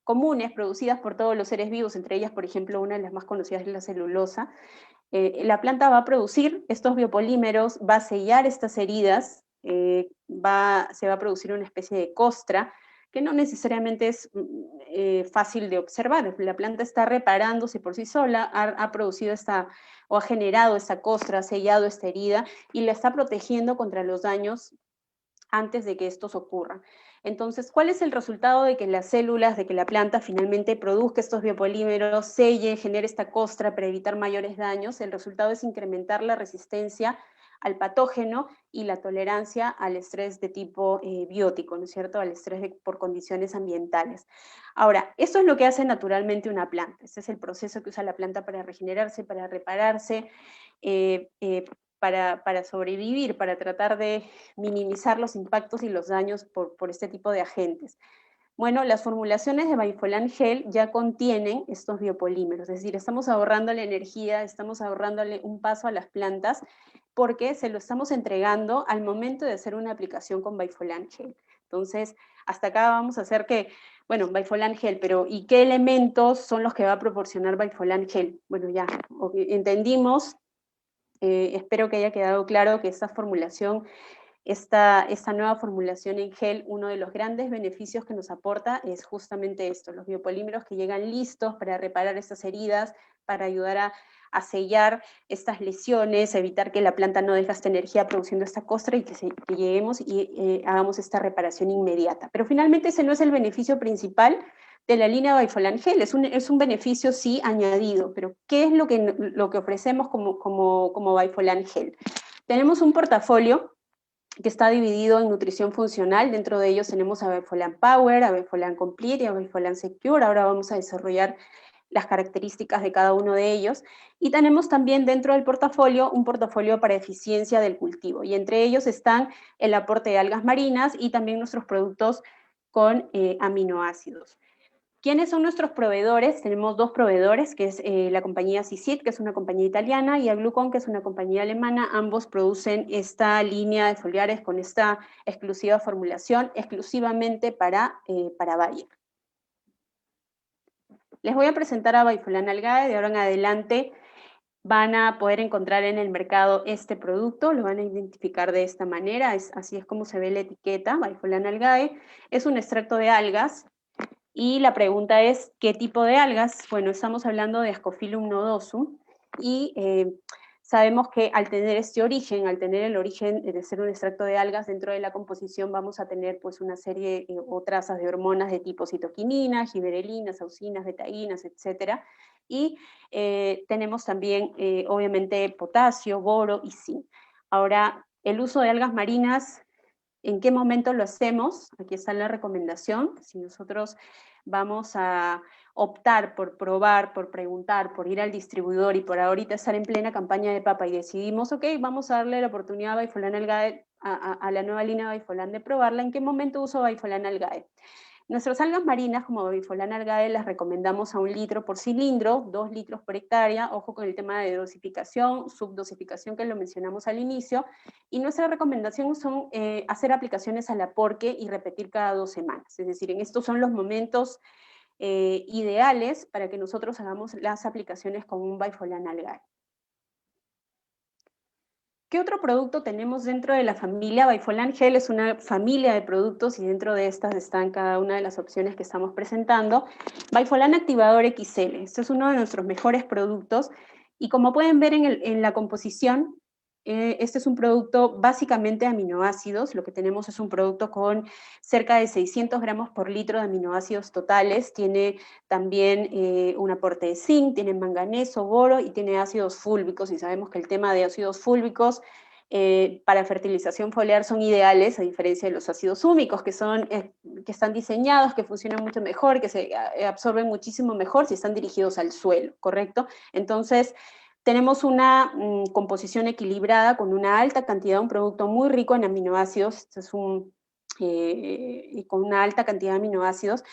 comunes producidas por todos los seres vivos, entre ellas, por ejemplo, una de las más conocidas es la celulosa. La planta va a producir estos biopolímeros, va a sellar estas heridas, se va a producir una especie de costra, que no necesariamente es fácil de observar. La planta está reparándose por sí sola, ha producido o ha generado esta costra, ha sellado esta herida, y la está protegiendo contra los daños antes de que estos ocurran. Entonces, ¿cuál es el resultado de que las células, de que la planta finalmente produzca estos biopolímeros, selle, genere esta costra para evitar mayores daños? El resultado es incrementar la resistencia al patógeno y la tolerancia al estrés de tipo biótico, ¿no es cierto? Al estrés por condiciones ambientales. Ahora, esto es lo que hace naturalmente una planta. Este es el proceso que usa la planta para regenerarse, para repararse, para sobrevivir, para tratar de minimizar los impactos y los daños por este tipo de agentes. Bueno, las formulaciones de Baifolan Gel ya contienen estos biopolímeros, es decir, estamos ahorrándole energía, estamos ahorrándole un paso a las plantas, porque se lo estamos entregando al momento de hacer una aplicación con Baifolan Gel. Entonces, hasta acá vamos a hacer bueno, Baifolan Gel, pero ¿y qué elementos son los que va a proporcionar Baifolan Gel? Bueno, ya entendimos. Espero que haya quedado claro que esta formulación, esta nueva formulación en gel, uno de los grandes beneficios que nos aporta es justamente esto, los biopolímeros que llegan listos para reparar estas heridas, para ayudar a sellar estas lesiones, a evitar que la planta no desgaste energía produciendo esta costra y que lleguemos y hagamos esta reparación inmediata. Pero finalmente ese no es el beneficio principal de la línea Baifolan Gel, es un beneficio sí añadido, pero ¿qué es lo que ofrecemos como Baifolan Gel? Tenemos un portafolio que está dividido en nutrición funcional. Dentro de ellos tenemos a Baifolan Power, a Baifolan Complete y a Baifolan Secure. Ahora vamos a desarrollar las características de cada uno de ellos. Y tenemos también dentro del portafolio un portafolio para eficiencia del cultivo, y entre ellos están el aporte de algas marinas y también nuestros productos con aminoácidos. ¿Quiénes son nuestros proveedores? Tenemos dos proveedores, que es la compañía CICIT, que es una compañía italiana, y Aglucon, que es una compañía alemana. Ambos producen esta línea de foliares con esta exclusiva formulación, exclusivamente para Bayer. Les voy a presentar a Baifolan Algae. De ahora en adelante van a poder encontrar en el mercado este producto, lo van a identificar de esta manera, así es como se ve la etiqueta. Baifolan Algae es un extracto de algas. Y la pregunta es, ¿qué tipo de algas? Bueno, estamos hablando de Ascophyllum nodosum, y sabemos que al tener este origen, al tener el origen de ser un extracto de algas, dentro de la composición vamos a tener pues una serie o trazas de hormonas de tipo citoquinina, giberelinas, auxinas, betaínas, etc. Y tenemos también, obviamente, potasio, boro y zinc. Ahora, el uso de algas marinas, ¿en qué momento lo hacemos? Aquí está la recomendación. Si nosotros vamos a optar por probar, por preguntar, por ir al distribuidor y por ahorita estar en plena campaña de papa y decidimos, ok, vamos a darle la oportunidad a Baifolan Algae, a la nueva línea Baifolan de probarla, ¿en qué momento uso Baifolan Algae? Nuestras algas marinas, como Baifolan Algae, las recomendamos a 1 litro por cilindro, 2 litros por hectárea. Ojo con el tema de dosificación, subdosificación, que lo mencionamos al inicio. Y nuestra recomendación son hacer aplicaciones a la porqué y repetir cada 2 semanas. Es decir, en estos son los momentos ideales para que nosotros hagamos las aplicaciones con un Baifolan Algae. ¿Qué otro producto tenemos dentro de la familia? Baifolan Gel es una familia de productos y dentro de estas están cada una de las opciones que estamos presentando. Baifolan Activador XL, este es uno de nuestros mejores productos, y como pueden ver en la composición, este es un producto básicamente de aminoácidos. Lo que tenemos es un producto con cerca de 600 gramos por litro de aminoácidos totales. Tiene también un aporte de zinc, tiene manganeso, boro y tiene ácidos fúlbicos, y sabemos que el tema de ácidos fúlbicos para fertilización foliar son ideales, a diferencia de los ácidos húmicos, que están diseñados, que funcionan mucho mejor, que se absorben muchísimo mejor si están dirigidos al suelo, ¿correcto? Entonces, tenemos una composición equilibrada con una alta cantidad, un producto muy rico en aminoácidos, este es con una alta cantidad de aminoácidos,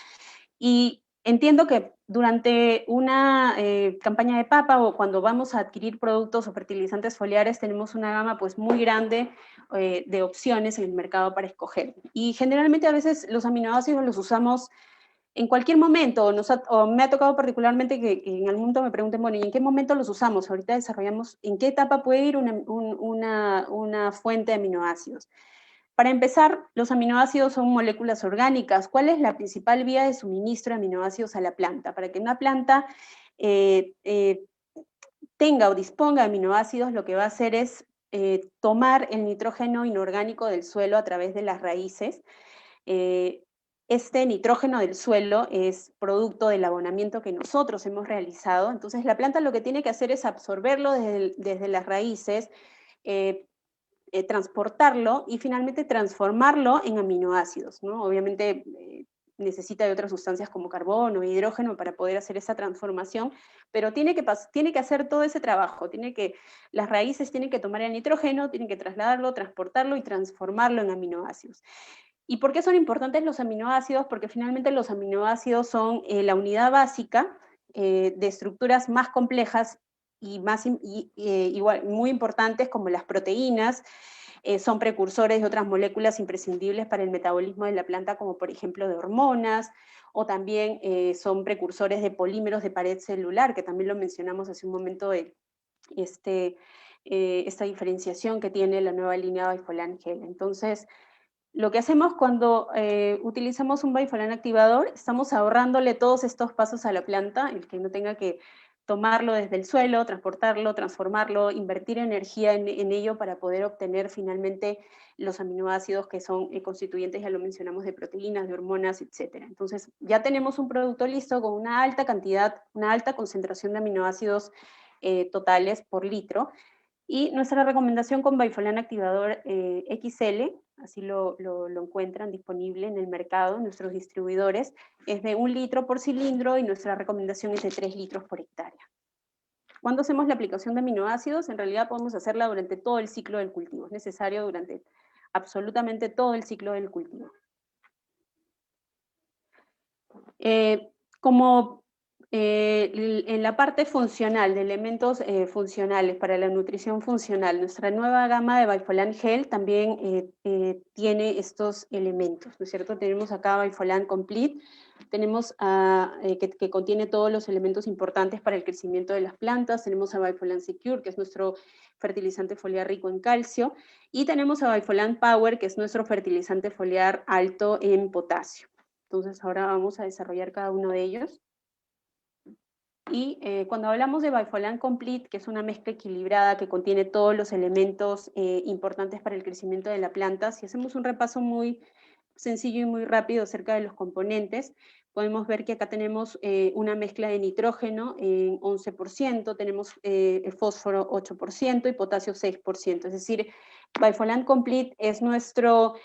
y entiendo que durante una campaña de papa o cuando vamos a adquirir productos o fertilizantes foliares tenemos una gama pues muy grande de opciones en el mercado para escoger. Y generalmente a veces los aminoácidos los usamos en cualquier momento, o me ha tocado particularmente que en algún momento me pregunten, bueno, ¿y en qué momento los usamos? Ahorita desarrollamos, ¿en qué etapa puede ir una fuente de aminoácidos? Para empezar, los aminoácidos son moléculas orgánicas. ¿Cuál es la principal vía de suministro de aminoácidos a la planta? Para que una planta tenga o disponga de aminoácidos, lo que va a hacer es tomar el nitrógeno inorgánico del suelo a través de las raíces. Este nitrógeno del suelo es producto del abonamiento que nosotros hemos realizado, entonces la planta lo que tiene que hacer es absorberlo desde las raíces, transportarlo y finalmente transformarlo en aminoácidos, ¿no? Obviamente necesita de otras sustancias como carbono e hidrógeno para poder hacer esa transformación, pero tiene que hacer todo ese trabajo, las raíces tienen que tomar el nitrógeno, tienen que trasladarlo, transportarlo y transformarlo en aminoácidos. ¿Y por qué son importantes los aminoácidos? Porque finalmente los aminoácidos son la unidad básica de estructuras más complejas y igual, muy importantes como las proteínas, son precursores de otras moléculas imprescindibles para el metabolismo de la planta, como por ejemplo de hormonas, o también son precursores de polímeros de pared celular, que también lo mencionamos hace un momento de esta diferenciación que tiene la nueva línea Bifolan Gel. Entonces, lo que hacemos cuando utilizamos un Bifolan activador, estamos ahorrándole todos estos pasos a la planta, el que no tenga que tomarlo desde el suelo, transportarlo, transformarlo, invertir energía en ello para poder obtener finalmente los aminoácidos que son constituyentes, ya lo mencionamos, de proteínas, de hormonas, etc. Entonces ya tenemos un producto listo con una alta cantidad, una alta concentración de aminoácidos totales por litro. Y nuestra recomendación con Bifolan activador XL, así lo encuentran disponible en el mercado, en nuestros distribuidores, es de 1 litro por cilindro y nuestra recomendación es de 3 litros por hectárea. ¿Cuándo hacemos la aplicación de aminoácidos? En realidad podemos hacerla durante todo el ciclo del cultivo, es necesario durante absolutamente todo el ciclo del cultivo. En la parte funcional, de elementos funcionales para la nutrición funcional, nuestra nueva gama de Bifolan Gel también tiene estos elementos, ¿no es cierto? Tenemos acá Bifolan Complete, tenemos que contiene todos los elementos importantes para el crecimiento de las plantas, tenemos a Bifolan Secure, que es nuestro fertilizante foliar rico en calcio, y tenemos a Bifolan Power, que es nuestro fertilizante foliar alto en potasio. Entonces ahora vamos a desarrollar cada uno de ellos. Y cuando hablamos de Bifolan Complete, que es una mezcla equilibrada que contiene todos los elementos importantes para el crecimiento de la planta, si hacemos un repaso muy sencillo y muy rápido acerca de los componentes, podemos ver que acá tenemos una mezcla de nitrógeno en 11%, tenemos fósforo 8% y potasio 6%, es decir, Bifolan Complete es nuestro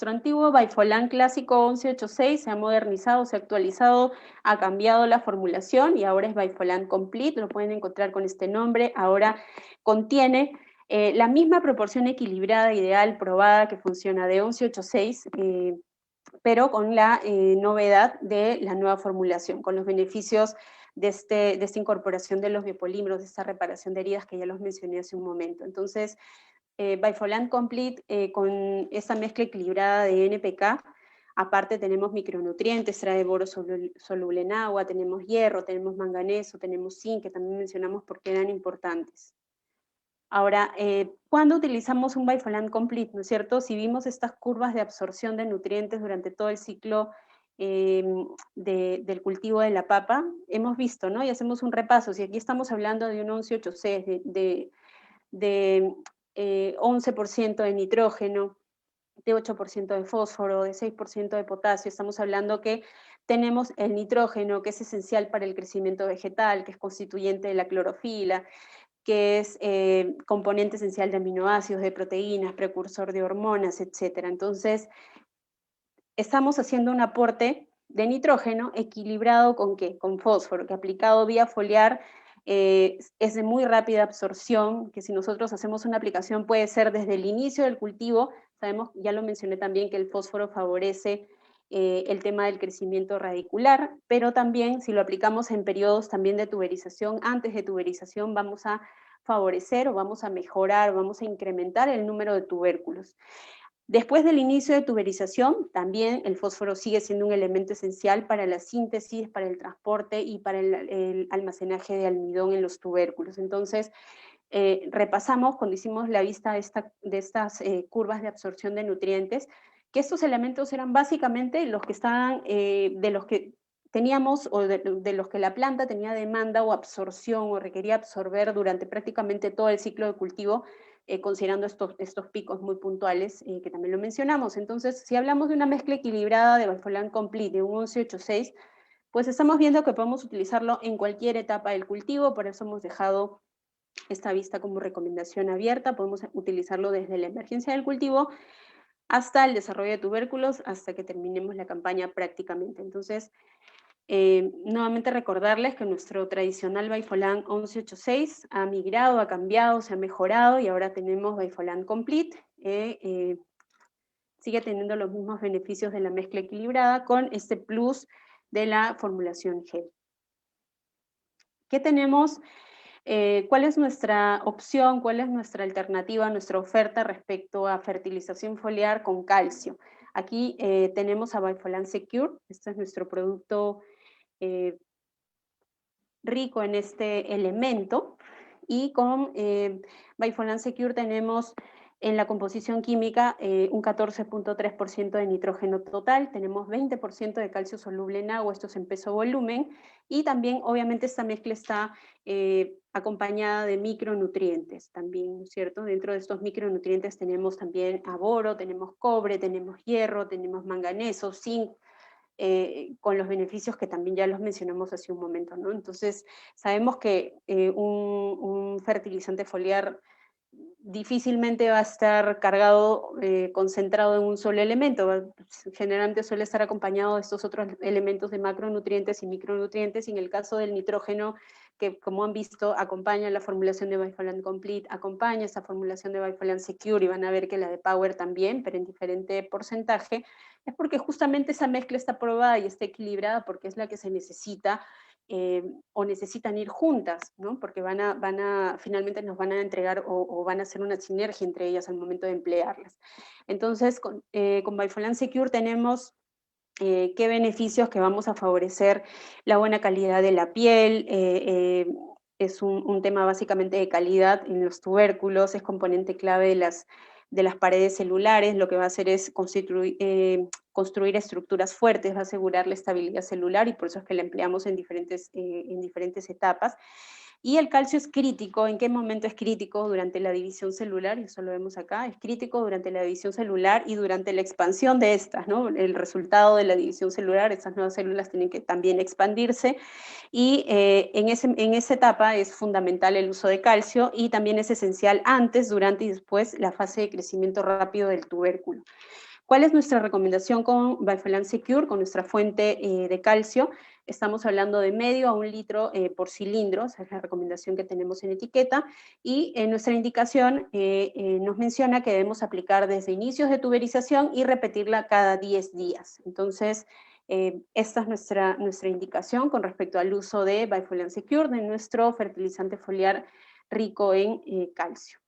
antiguo Bifolan clásico 1186 se ha modernizado, se ha actualizado, ha cambiado la formulación y ahora es Bifolan Complete, lo pueden encontrar con este nombre, ahora contiene la misma proporción equilibrada, ideal, probada, que funciona de 1186, pero con la novedad de la nueva formulación, con los beneficios de esta incorporación de los biopolímeros, de esta reparación de heridas que ya los mencioné hace un momento. Entonces, Bifolan Complete con esa mezcla equilibrada de NPK, aparte tenemos micronutrientes, trae boro soluble en agua, tenemos hierro, tenemos manganeso, tenemos zinc, que también mencionamos porque eran importantes. Ahora, ¿cuándo utilizamos un Bifolan Complete? ¿No es cierto? Si vimos estas curvas de absorción de nutrientes durante todo el ciclo del cultivo de la papa, hemos visto, ¿no? Y hacemos un repaso. Si aquí estamos hablando de un 1186, de 11% de nitrógeno, de 8% de fósforo, de 6% de potasio, estamos hablando que tenemos el nitrógeno, que es esencial para el crecimiento vegetal, que es constituyente de la clorofila, que es componente esencial de aminoácidos, de proteínas, precursor de hormonas, etc. Entonces, estamos haciendo un aporte de nitrógeno equilibrado ¿con qué? Con fósforo, que aplicado vía foliar es de muy rápida absorción, que si nosotros hacemos una aplicación puede ser desde el inicio del cultivo. Sabemos, ya lo mencioné también, que el fósforo favorece el tema del crecimiento radicular, pero también si lo aplicamos en periodos también de tuberización, antes de tuberización vamos a favorecer o vamos a mejorar, vamos a incrementar el número de tubérculos. Después del inicio de tuberización, también el fósforo sigue siendo un elemento esencial para la síntesis, para el transporte y para el almacenaje de almidón en los tubérculos. Entonces, repasamos cuando hicimos la vista de estas curvas de absorción de nutrientes, que estos elementos eran básicamente los que estaban, de los que teníamos o de los que la planta tenía demanda o absorción o requería absorber durante prácticamente todo el ciclo de cultivo, considerando estos picos muy puntuales que también lo mencionamos. Entonces, si hablamos de una mezcla equilibrada de Bifolan Complete de un 1186, pues estamos viendo que podemos utilizarlo en cualquier etapa del cultivo, por eso hemos dejado esta vista como recomendación abierta. Podemos utilizarlo desde la emergencia del cultivo hasta el desarrollo de tubérculos, hasta que terminemos la campaña prácticamente. Entonces, nuevamente recordarles que nuestro tradicional Bifolan 1186 ha migrado, ha cambiado, se ha mejorado y ahora tenemos Bifolan Complete. Sigue teniendo los mismos beneficios de la mezcla equilibrada con este plus de la formulación gel. ¿Qué tenemos? ¿Cuál es nuestra opción? ¿Cuál es nuestra alternativa, nuestra oferta respecto a fertilización foliar con calcio? Aquí tenemos a Bifolan Secure. Este es nuestro producto rico en este elemento, y con Bifolan Secure tenemos en la composición química un 14.3% de nitrógeno total, tenemos 20% de calcio soluble en agua, esto es en peso-volumen, y también obviamente esta mezcla está acompañada de micronutrientes también, ¿no es cierto? Dentro de estos micronutrientes tenemos también boro, tenemos cobre, tenemos hierro, tenemos manganeso, zinc, con los beneficios que también ya los mencionamos hace un momento, ¿no? Entonces, sabemos que un fertilizante foliar difícilmente va a estar cargado, concentrado en un solo elemento, generalmente suele estar acompañado de estos otros elementos de macronutrientes y micronutrientes, y en el caso del nitrógeno, que como han visto, acompaña la formulación de Bifolan Complete, acompaña esta formulación de Bifolan Secure, y van a ver que la de Power también, pero en diferente porcentaje, es porque justamente esa mezcla está probada y está equilibrada, porque es la que se necesita, o necesitan ir juntas, ¿no? Porque finalmente nos van a entregar o van a hacer una sinergia entre ellas al momento de emplearlas. Entonces, con Bifolan Secure tenemos qué beneficios que vamos a favorecer: la buena calidad de la piel, es un tema básicamente de calidad en los tubérculos, es componente clave de las paredes celulares. Lo que va a hacer es construir estructuras fuertes, va a asegurar la estabilidad celular, y por eso es que la empleamos en diferentes etapas. Y el calcio es crítico. ¿En qué momento es crítico? Durante la división celular, y eso lo vemos acá, es crítico durante la división celular y durante la expansión de estas, ¿no? El resultado de la división celular, estas nuevas células tienen que también expandirse, y en esa etapa es fundamental el uso de calcio, y también es esencial antes, durante y después la fase de crecimiento rápido del tubérculo. ¿Cuál es nuestra recomendación con Bifolan Secure, con nuestra fuente de calcio? Estamos hablando de medio a 1 litro por cilindro, esa es la recomendación que tenemos en etiqueta, y nuestra indicación nos menciona que debemos aplicar desde inicios de tuberización y repetirla cada 10 días. Entonces, esta es nuestra indicación con respecto al uso de Bifolan Secure, de nuestro fertilizante foliar rico en calcio.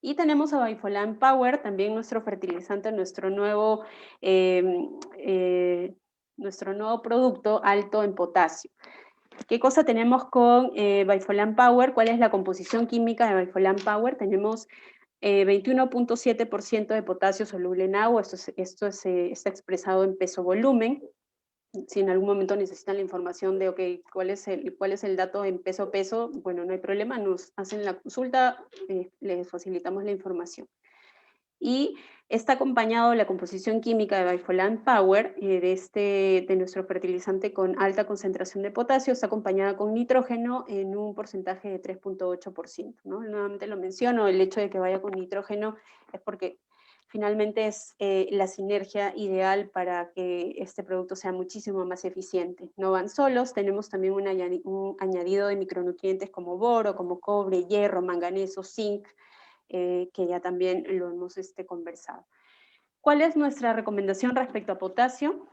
Y tenemos a Bifolan Power, también nuestro fertilizante, nuestro nuevo producto alto en potasio. ¿Qué cosa tenemos con Bifolan Power? ¿Cuál es la composición química de Bifolan Power? Tenemos 21.7% de potasio soluble en agua, esto está expresado en peso-volumen. Si en algún momento necesitan la información de, okay, ¿cuál es el dato en peso-peso? Bueno, no hay problema, nos hacen la consulta, les facilitamos la información. Y está acompañado la composición química de Bifolan Power, de nuestro fertilizante con alta concentración de potasio, está acompañada con nitrógeno en un porcentaje de 3.8%, ¿no? Nuevamente lo menciono, el hecho de que vaya con nitrógeno es porque finalmente es la sinergia ideal para que este producto sea muchísimo más eficiente. No van solos, tenemos también un añadido de micronutrientes como boro, como cobre, hierro, manganeso, zinc, que ya también lo hemos conversado. ¿Cuál es nuestra recomendación respecto a potasio?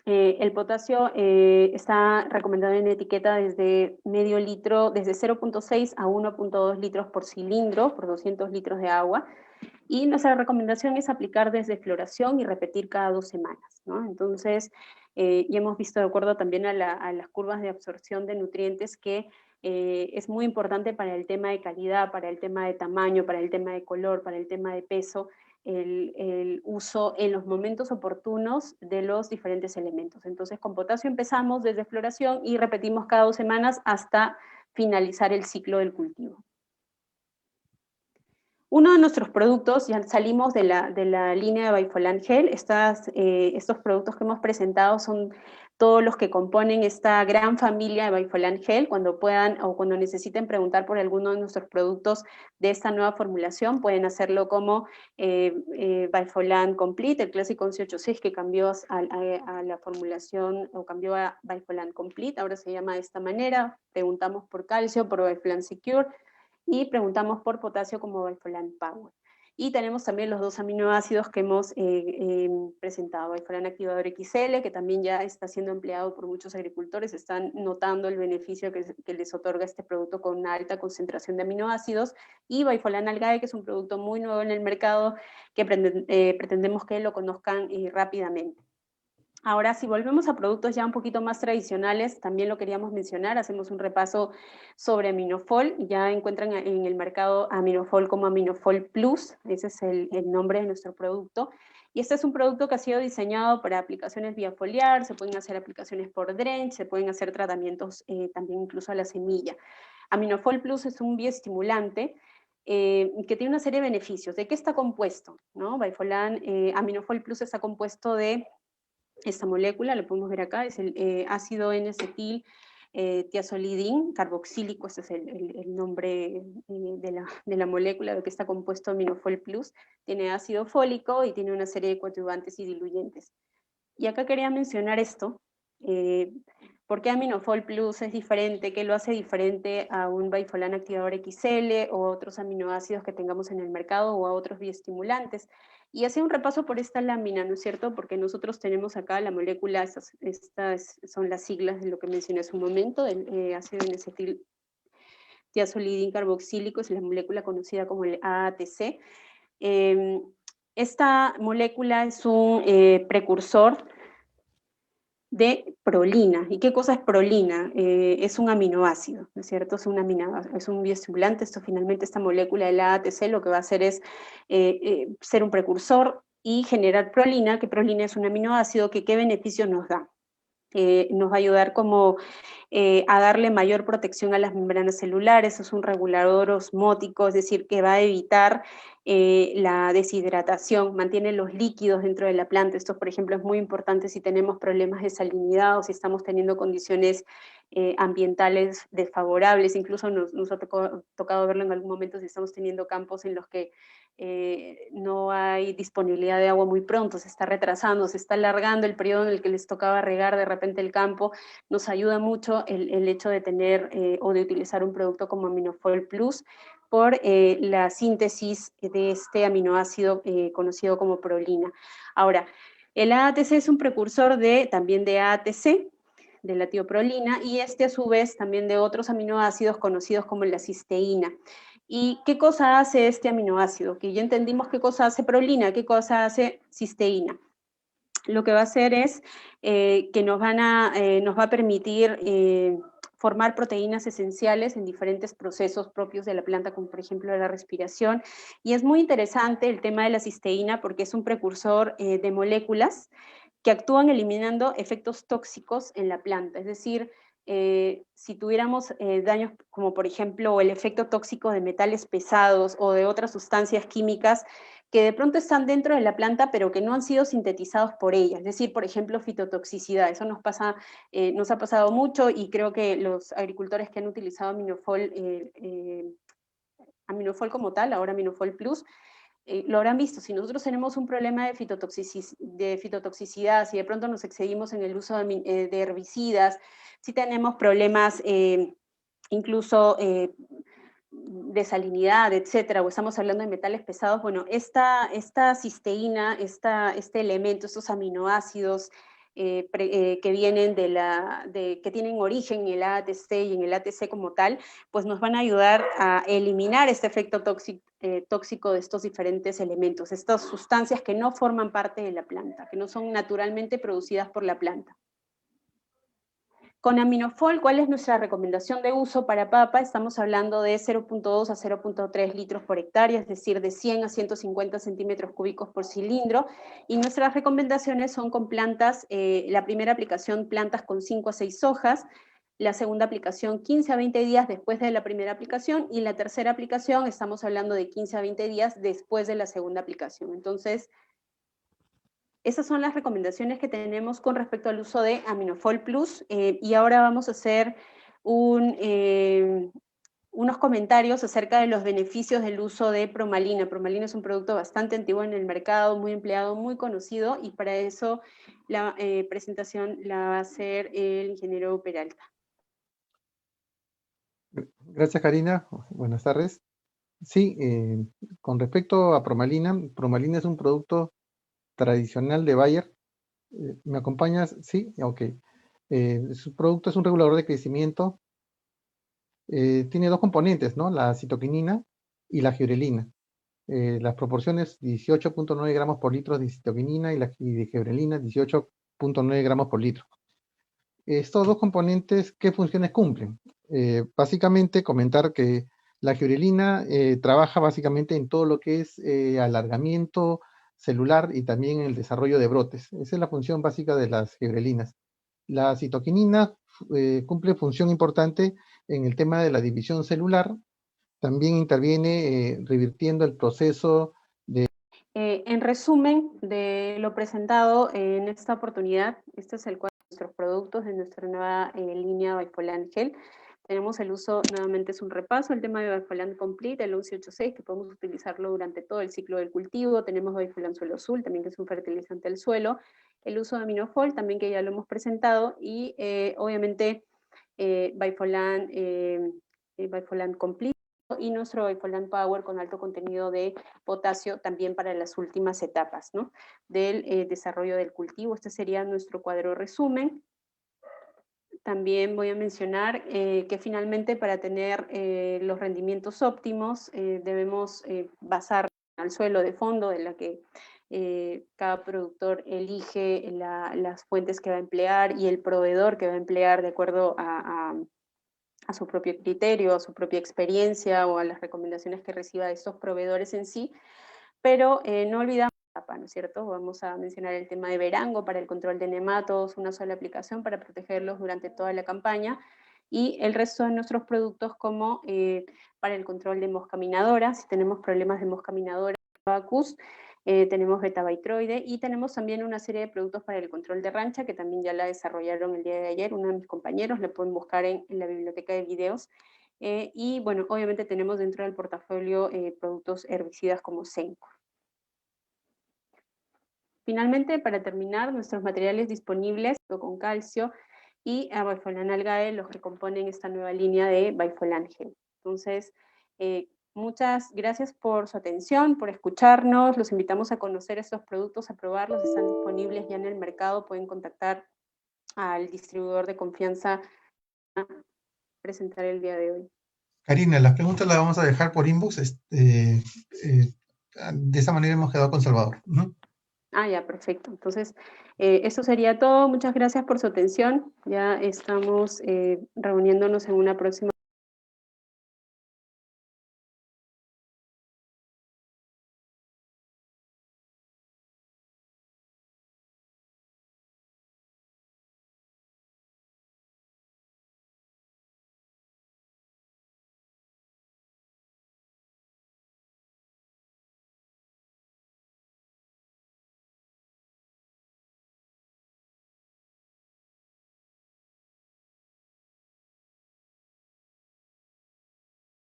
El potasio está recomendado en etiqueta desde medio litro, desde 0,6 a 1,2 litros por cilindro, por 200 litros de agua. Y nuestra recomendación es aplicar desde floración y repetir cada 2 semanas, ¿no? Entonces, ya hemos visto, de acuerdo también a las curvas de absorción de nutrientes, que es muy importante para el tema de calidad, para el tema de tamaño, para el tema de color, para el tema de peso, el uso en los momentos oportunos de los diferentes elementos. Entonces, con potasio empezamos desde floración y repetimos cada 2 semanas hasta finalizar el ciclo del cultivo. Uno de nuestros productos, ya salimos de la línea de Bifolan Gel, estos productos que hemos presentado son todos los que componen esta gran familia de Bifolan Gel. Cuando puedan o cuando necesiten preguntar por alguno de nuestros productos de esta nueva formulación, pueden hacerlo como Bifolan Complete, el clásico 1186 que cambió a la formulación o cambió a Bifolan Complete, ahora se llama de esta manera. Preguntamos por calcio, por Bifolan Secure, y preguntamos por potasio como Bifolan Power. Y tenemos también los 2 aminoácidos que hemos presentado, Bifolan Activador XL, que también ya está siendo empleado por muchos agricultores, están notando el beneficio que les otorga este producto con una alta concentración de aminoácidos, y Bifolan Algae, que es un producto muy nuevo en el mercado, que pretendemos que lo conozcan rápidamente. Ahora, si volvemos a productos ya un poquito más tradicionales, también lo queríamos mencionar, hacemos un repaso sobre Aminofol, ya encuentran en el mercado Aminofol como Aminofol Plus, ese es el nombre de nuestro producto, y este es un producto que ha sido diseñado para aplicaciones vía foliar, se pueden hacer aplicaciones por drench, se pueden hacer tratamientos también incluso a la semilla. Aminofol Plus es un bioestimulante que tiene una serie de beneficios. ¿De qué está compuesto? ¿No? Bifolan, Aminofol Plus está compuesto de esta molécula, lo podemos ver acá, es el ácido N-acetil tiazolidin carboxílico, este es el nombre de la molécula de que está compuesto Aminofol Plus. Tiene ácido fólico y tiene una serie de coadyuvantes y diluyentes. Y acá quería mencionar esto, ¿por qué Aminofol Plus es diferente? ¿Qué lo hace diferente a un Bifolan Activador XL o otros aminoácidos que tengamos en el mercado o a otros bioestimulantes? Y hace un repaso por esta lámina, ¿no es cierto? Porque nosotros tenemos acá la molécula, estas son las siglas de lo que mencioné hace un momento, del ácido N-acetil tiazolidin carboxílico, es la molécula conocida como el AATC. Esta molécula es un precursor de prolina. ¿Y qué cosa es prolina? Es un aminoácido, ¿no es cierto? Es un bioestimulante. Esto finalmente, esta molécula del AATC lo que va a hacer es ser un precursor y generar prolina, que prolina es un aminoácido que ¿qué beneficios nos da? Nos va a ayudar como a darle mayor protección a las membranas celulares, es un regulador osmótico, es decir, que va a evitar la deshidratación, mantiene los líquidos dentro de la planta. Esto, por ejemplo, es muy importante si tenemos problemas de salinidad o si estamos teniendo condiciones ambientales desfavorables. Incluso nos ha tocado verlo en algún momento si estamos teniendo campos en los que no hay disponibilidad de agua muy pronto, se está retrasando, se está alargando el periodo en el que les tocaba regar de repente el campo. Nos ayuda mucho el hecho de tener o de utilizar un producto como Aminofol Plus por la síntesis de este aminoácido conocido como prolina. Ahora, el AATC es un precursor también de AATC, de la tioprolina, y a su vez también de otros aminoácidos conocidos como la cisteína. ¿Y qué cosa hace este aminoácido? Que ya entendimos qué cosa hace prolina, qué cosa hace cisteína. Lo que va a hacer es que nos va a permitir formar proteínas esenciales en diferentes procesos propios de la planta, como por ejemplo la respiración. Y es muy interesante el tema de la cisteína porque es un precursor de moléculas que actúan eliminando efectos tóxicos en la planta. Es decir, si tuviéramos daños como por ejemplo el efecto tóxico de metales pesados o de otras sustancias químicas que de pronto están dentro de la planta pero que no han sido sintetizados por ella, es decir, por ejemplo, fitotoxicidad. Eso nos ha pasado mucho y creo que los agricultores que han utilizado Aminofol como tal, ahora Aminofol Plus, lo habrán visto, si nosotros tenemos un problema de fitotoxicidad, si de pronto nos excedimos en el uso de herbicidas, si tenemos problemas incluso de salinidad, etcétera, o estamos hablando de metales pesados, bueno, esta cisteína, este elemento, estos aminoácidos que vienen que tienen origen en el ATC y en el ATC como tal, pues nos van a ayudar a eliminar este efecto tóxico de estos diferentes elementos, estas sustancias que no forman parte de la planta, que no son naturalmente producidas por la planta. Con Aminofol, ¿cuál es nuestra recomendación de uso para papa? Estamos hablando de 0.2 a 0.3 litros por hectárea, es decir, de 100 a 150 centímetros cúbicos por cilindro, y nuestras recomendaciones son con plantas, la primera aplicación plantas con 5 a 6 hojas, la segunda aplicación 15 a 20 días después de la primera aplicación, y la tercera aplicación estamos hablando de 15 a 20 días después de la segunda aplicación. Entonces, esas son las recomendaciones que tenemos con respecto al uso de Aminofol Plus, y ahora vamos a hacer unos comentarios acerca de los beneficios del uso de Promalina. Promalina es un producto bastante antiguo en el mercado, muy empleado, muy conocido, y para eso la presentación la va a hacer el ingeniero Peralta.
Gracias, Karina. Buenas tardes. Sí, con respecto a Promalina, Promalina es un producto tradicional de Bayer. ¿Me acompañas? Sí, ok. Su producto es un regulador de crecimiento. Tiene dos componentes, ¿no? La citoquinina y la gibrelina. Las proporciones 18.9 gramos por litro de citoquinina y de gibrelina 18.9 gramos por litro. Estos dos componentes, ¿qué funciones cumplen? Básicamente comentar que la gibrelina trabaja básicamente en todo lo que es alargamiento celular y también en el desarrollo de brotes. Esa es la función básica de las gibrelinas. La citoquinina cumple función importante en el tema de la división celular. También interviene revirtiendo el proceso de...
En resumen de lo presentado en esta oportunidad, este es el cuadro de nuestros productos de nuestra nueva línea Baifolan Gel. Tenemos el uso, nuevamente es un repaso, el tema de Baifolan Complete, el 1186, que podemos utilizarlo durante todo el ciclo del cultivo. Tenemos Baifolan Suelo Azul, también que es un fertilizante del suelo. El uso de Aminofol, también que ya lo hemos presentado. Y obviamente Baifolan Complete y nuestro Baifolan Power con alto contenido de potasio también para las últimas etapas, ¿no? Del desarrollo del cultivo. Este sería nuestro cuadro resumen. También voy a mencionar que finalmente para tener los rendimientos óptimos debemos basar al suelo de fondo de la que cada productor elige las fuentes que va a emplear y el proveedor que va a emplear de acuerdo a su propio criterio, a su propia experiencia o a las recomendaciones que reciba de estos proveedores en sí, pero no olvidamos la etapa, ¿no es cierto? Vamos a mencionar el tema de Verango para el control de nematodos, una sola aplicación para protegerlos durante toda la campaña, y el resto de nuestros productos como para el control de mosca minadora, si tenemos problemas de mosca minadora, Bacus, tenemos betavitroide, y tenemos también una serie de productos para el control de rancha, que también ya la desarrollaron el día de ayer uno de mis compañeros, la pueden buscar en la biblioteca de videos, y bueno, obviamente tenemos dentro del portafolio productos herbicidas como Senko. Finalmente, para terminar, nuestros materiales disponibles con calcio y Baifolan Algae, los que componen esta nueva línea de Baifolan Gel. Entonces, muchas gracias por su atención, por escucharnos. Los invitamos a conocer estos productos, a probarlos. Están disponibles ya en el mercado. Pueden contactar al distribuidor de confianza a presentar el día de hoy.
Karina, las preguntas las vamos a dejar por inbox. De esa manera hemos quedado con Salvador.
Ah, ya, perfecto. Entonces, eso sería todo. Muchas gracias por su atención. Ya estamos reuniéndonos en una próxima